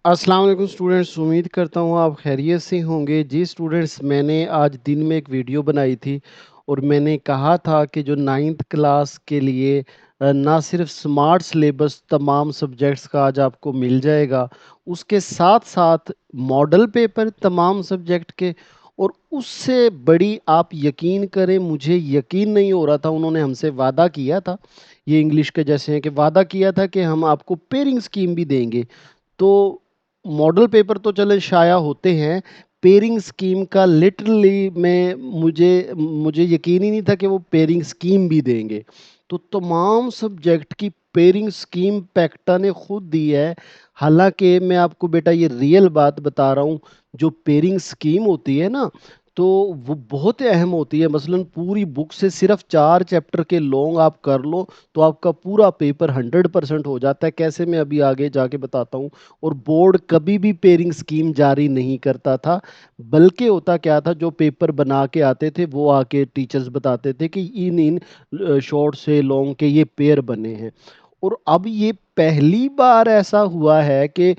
السلام علیکم اسٹوڈنٹس، امید کرتا ہوں آپ خیریت سے ہوں گے جی اسٹوڈنٹس۔ میں نے آج دن میں ایک ویڈیو بنائی تھی اور میں نے کہا تھا کہ جو 9th کلاس کے لیے نہ صرف سمارٹ سلیبس تمام سبجیکٹس کا آج آپ کو مل جائے گا، اس کے ساتھ ساتھ ماڈل پیپر تمام سبجیکٹ کے، اور اس سے بڑی آپ یقین کریں، مجھے یقین نہیں ہو رہا تھا، انہوں نے ہم سے وعدہ کیا تھا، یہ انگلش کے جیسے ہیں کہ وعدہ کیا تھا کہ ہم آپ کو پیئرنگ اسکیم بھی دیں گے۔ تو ماڈل پیپر تو چلے شائع ہوتے ہیں، پیئرنگ اسکیم کا لٹرلی مجھے یقین ہی نہیں تھا کہ وہ پیئرنگ اسکیم بھی دیں گے۔ تو تمام سبجیکٹ کی پیئرنگ اسکیم پیکٹا نے خود دی ہے۔ حالانکہ میں آپ کو بیٹا یہ ریئل بات بتا رہا ہوں، جو پیئرنگ اسکیم ہوتی ہے نا، تو وہ بہت اہم ہوتی ہے۔ مثلاً پوری بک سے صرف 4 چیپٹر کے لونگ آپ کر لو تو آپ کا پورا پیپر 100% ہو جاتا ہے۔ کیسے، میں ابھی آگے جا کے بتاتا ہوں۔ اور بورڈ کبھی بھی پیئرنگ سکیم جاری نہیں کرتا تھا، بلکہ ہوتا کیا تھا، جو پیپر بنا کے آتے تھے وہ آ کے ٹیچرز بتاتے تھے کہ ان شارٹ سے لانگ کے یہ پیئر بنے ہیں۔ اور اب یہ پہلی بار ایسا ہوا ہے کہ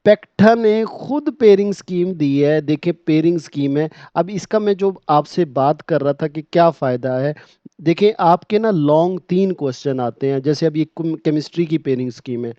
پیکٹا نے خود پیئرنگ سکیم دی ہے۔ دیکھیں پیئرنگ سکیم ہے، اب اس کا میں جو آپ سے بات کر رہا تھا کہ کیا فائدہ ہے، دیکھیں آپ کے نا لانگ 3 کوسچن آتے ہیں، جیسے اب یہ کیمسٹری کی پیئرنگ سکیم ہے،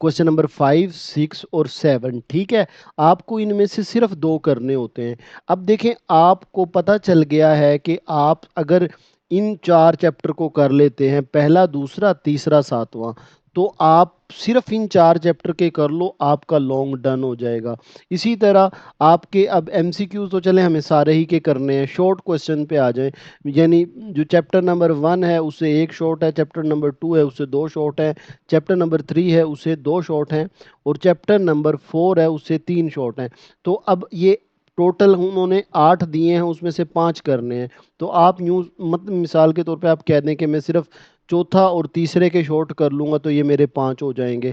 کوسچن نمبر 5، 6 اور 7، ٹھیک ہے۔ آپ کو ان میں سے صرف 2 کرنے ہوتے ہیں۔ اب دیکھیں آپ کو پتہ چل گیا ہے کہ آپ اگر ان 4 چیپٹر کو کر لیتے ہیں، پہلا، دوسرا، تیسرا، ساتواں، تو آپ صرف ان 4 چیپٹر کے کر لو، آپ کا لانگ ڈن ہو جائے گا۔ اسی طرح آپ کے اب ایم سی کیوز تو چلیں ہمیں سارے ہی کے کرنے ہیں، شارٹ کوسچن پہ آ جائیں۔ یعنی جو چیپٹر نمبر 1 ہے اس سے 1 شارٹ ہے، چیپٹر نمبر 2 ہے اس سے 2 شارٹ ہے، چیپٹر نمبر 3 ہے اس سے 2 شارٹ ہیں، اور چیپٹر نمبر 4 ہے اس سے 3 شارٹ ہیں۔ تو اب یہ ٹوٹل انہوں نے 8 دیے ہیں، اس میں سے 5 کرنے ہیں۔ تو آپ یوں مطلب مثال کے طور پہ آپ کہہ دیں کہ میں صرف چوتھا اور تیسرے کے شارٹ کر لوں گا تو یہ میرے 5 ہو جائیں گے۔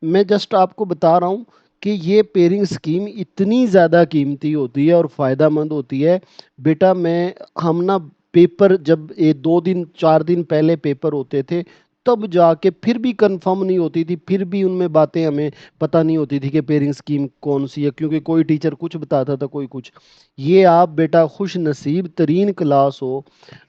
میں جسٹ آپ کو بتا رہا ہوں کہ یہ پیئرنگ سکیم اتنی زیادہ قیمتی ہوتی ہے اور فائدہ مند ہوتی ہے بیٹا۔ ہم نا پیپر جب 2 دن 4 دن پہلے پیپر ہوتے تھے، تب جا کے پھر بھی کنفرم نہیں ہوتی تھی، پھر بھی ان میں باتیں ہمیں پتہ نہیں ہوتی تھی کہ پیئرنگ سکیم کون سی ہے، کیونکہ کوئی ٹیچر کچھ بتاتا تھا، کوئی کچھ۔ یہ آپ بیٹا خوش نصیب ترین کلاس ہو۔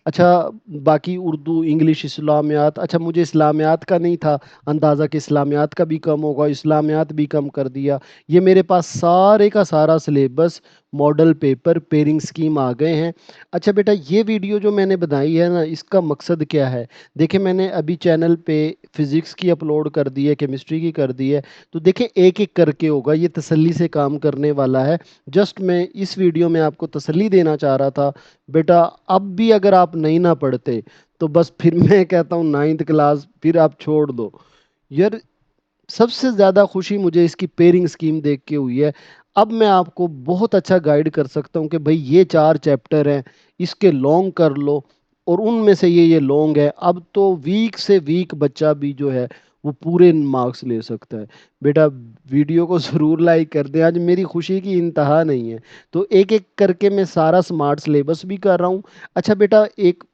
اچھا، باقی اردو، انگلش، اسلامیات، اچھا مجھے اسلامیات کا نہیں تھا اندازہ کہ اسلامیات کا بھی کم ہوگا، اسلامیات بھی کم کر دیا۔ یہ میرے پاس سارے کا سارا syllabus, model paper, pairing scheme آ گئے ہیں۔ اچھا بیٹا، یہ ویڈیو جو میں نے بنائی ہے نا، اس کا مقصد کیا ہے؟ دیکھیں میں نے ابھی چینل پہ فزکس کی اپلوڈ کر دی ہے، کیمسٹری کی کر دی ہے، تو دیکھیں ایک ایک کر کے ہوگا، یہ تسلی سے کام کرنے والا ہے۔ جسٹ میں اس ویڈیو میں آپ کو تسلی دینا چاہ رہا تھا بیٹا، اب بھی اگر آپ نہیں نہ پڑھتے تو بس پھر میں کہتا ہوں 9th کلاس پھر آپ چھوڑ دو یار۔ سب سے زیادہ خوشی مجھے اس کی پیئرنگ سکیم دیکھ کے ہوئی ہے۔ اب میں آپ کو بہت اچھا گائیڈ کر سکتا ہوں کہ بھئی یہ 4 چیپٹر ہیں، اس کے لونگ کر لو، اور ان میں سے یہ لونگ ہے۔ اب تو ویک سے ویک بچہ بھی جو ہے وہ پورے مارکس لے سکتا ہے۔ بیٹا ویڈیو کو ضرور لائک کر دیں، آج میری خوشی کی انتہا نہیں ہے۔ تو ایک ایک کر کے میں سارا سمارٹ سلیبس بھی کر رہا ہوں۔ اچھا بیٹا، ایک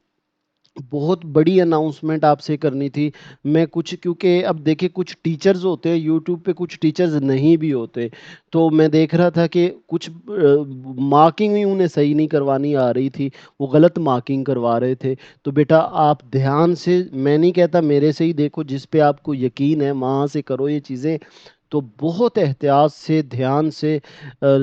بہت بڑی اناؤنسمنٹ آپ سے کرنی تھی۔ میں کیونکہ اب دیکھیں کچھ ٹیچرز ہوتے ہیں یوٹیوب پہ، کچھ ٹیچرز نہیں بھی ہوتے، تو میں دیکھ رہا تھا کہ کچھ مارکنگ ہی انہیں صحیح نہیں کروانی آ رہی تھی، وہ غلط مارکنگ کروا رہے تھے۔ تو بیٹا آپ دھیان سے، میں نہیں کہتا میرے سے ہی دیکھو، جس پہ آپ کو یقین ہے وہاں سے کرو یہ چیزیں، تو بہت احتیاط سے، دھیان سے۔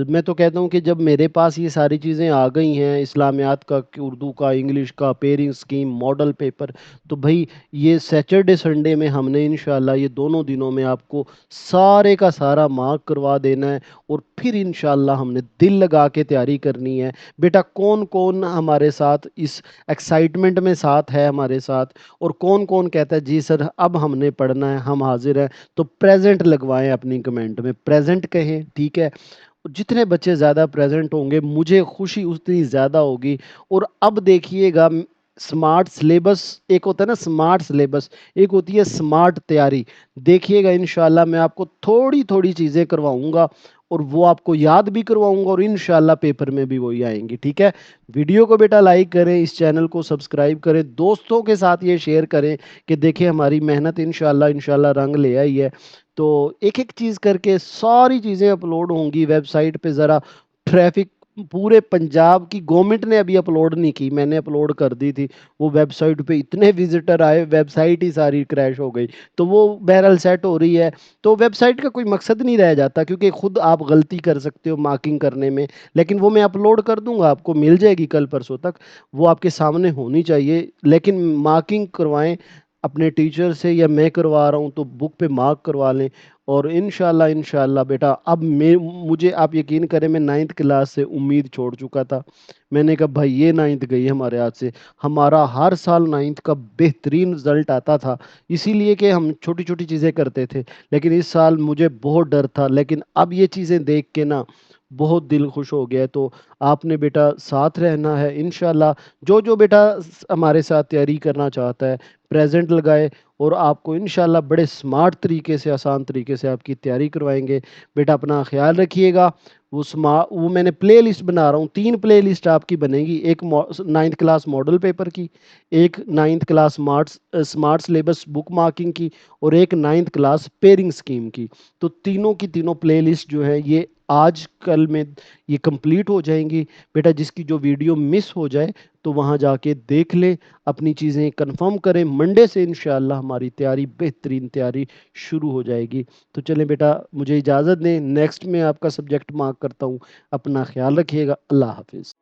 میں تو کہتا ہوں کہ جب میرے پاس یہ ساری چیزیں آ گئی ہیں، اسلامیات کا، اردو کا، انگلش کا، پیئرنگ سکیم، ماڈل پیپر، تو بھائی یہ سیچرڈے سنڈے میں ہم نے انشاءاللہ یہ دونوں دنوں میں آپ کو سارے کا سارا مارک کروا دینا ہے، اور پھر انشاءاللہ ہم نے دل لگا کے تیاری کرنی ہے۔ بیٹا کون کون ہمارے ساتھ اس ایکسائٹمنٹ میں ساتھ ہے ہمارے ساتھ، اور کون کون کہتا ہے جی سر اب ہم نے پڑھنا ہے، ہم حاضر ہیں؟ تو پریزنٹ لگوائیں اپنی کمنٹ میں، پریزنٹ کہیں، ٹھیک ہے؟ جتنے بچے زیادہ پریزنٹ ہوں گے مجھے خوشی اتنی زیادہ ہوگی۔ اور اب دیکھیے گا، سمارٹ سلیبس ایک ہوتا ہے نا، سمارٹ سلیبس ایک ہوتی ہے سمارٹ تیاری۔ دیکھیے گا انشاءاللہ میں آپ کو تھوڑی تھوڑی چیزیں کرواؤں گا، اور وہ آپ کو یاد بھی کرواؤں گا اور انشاءاللہ پیپر میں بھی وہی آئیں گی، ٹھیک ہے؟ ویڈیو کو بیٹا لائک کریں، اس چینل کو سبسکرائب کریں، دوستوں کے ساتھ یہ شیئر کریں کہ دیکھیں ہماری محنت انشاءاللہ رنگ لے آئی ہے۔ تو ایک ایک چیز کر کے ساری چیزیں اپلوڈ ہوں گی ویب سائٹ پہ۔ ذرا ٹریفک پورے پنجاب کی گورنمنٹ نے ابھی اپلوڈ نہیں کی، میں نے اپلوڈ کر دی تھی، وہ ویب سائٹ پہ اتنے وزٹر آئے، ویب سائٹ ہی ساری کریش ہو گئی، تو وہ بہرحال سیٹ ہو رہی ہے۔ تو ویب سائٹ کا کوئی مقصد نہیں رہ جاتا، کیونکہ خود آپ غلطی کر سکتے ہو مارکنگ کرنے میں، لیکن وہ میں اپلوڈ کر دوں گا، آپ کو مل جائے گی کل پرسوں تک، وہ آپ کے سامنے ہونی چاہیے۔ لیکن مارکنگ کروائیں اپنے ٹیچر سے، یا میں کروا رہا ہوں تو بک پہ مارک کروا لیں، اور انشاءاللہ بیٹا اب مجھے آپ یقین کریں، میں 9th کلاس سے امید چھوڑ چکا تھا۔ میں نے کہا بھائی یہ 9th گئی ہمارے ہاتھ سے، ہمارا ہر سال 9th کا بہترین رزلٹ آتا تھا، اسی لیے کہ ہم چھوٹی چھوٹی چیزیں کرتے تھے، لیکن اس سال مجھے بہت ڈر تھا، لیکن اب یہ چیزیں دیکھ کے نا بہت دل خوش ہو گیا ہے۔ تو آپ نے بیٹا ساتھ رہنا ہے انشاءاللہ، جو جو بیٹا ہمارے ساتھ تیاری کرنا چاہتا ہے پریزنٹ لگائے، اور آپ کو انشاءاللہ بڑے سمارٹ طریقے سے، آسان طریقے سے آپ کی تیاری کروائیں گے۔ بیٹا اپنا خیال رکھیے گا۔ وہ میں نے پلے لسٹ بنا رہا ہوں، 3 پلے لسٹ آپ کی بنے گی، ایک 9th کلاس ماڈل پیپر کی، ایک 9th کلاس سمارٹ سلیبس بک مارکنگ کی، اور ایک 9th کلاس پیئرنگ سکیم کی۔ تو تینوں کی تینوں پلے لسٹ جو ہے یہ آج کل میں یہ کمپلیٹ ہو جائیں گی۔ بیٹا جس کی جو ویڈیو مس ہو جائے تو وہاں جا کے دیکھ لے، اپنی چیزیں کنفرم کریں، منڈے سے انشاءاللہ ہماری تیاری، بہترین تیاری شروع ہو جائے گی۔ تو چلیں بیٹا مجھے اجازت دیں، نیکسٹ میں آپ کا سبجیکٹ مارک کرتا ہوں، اپنا خیال رکھیے گا، اللہ حافظ۔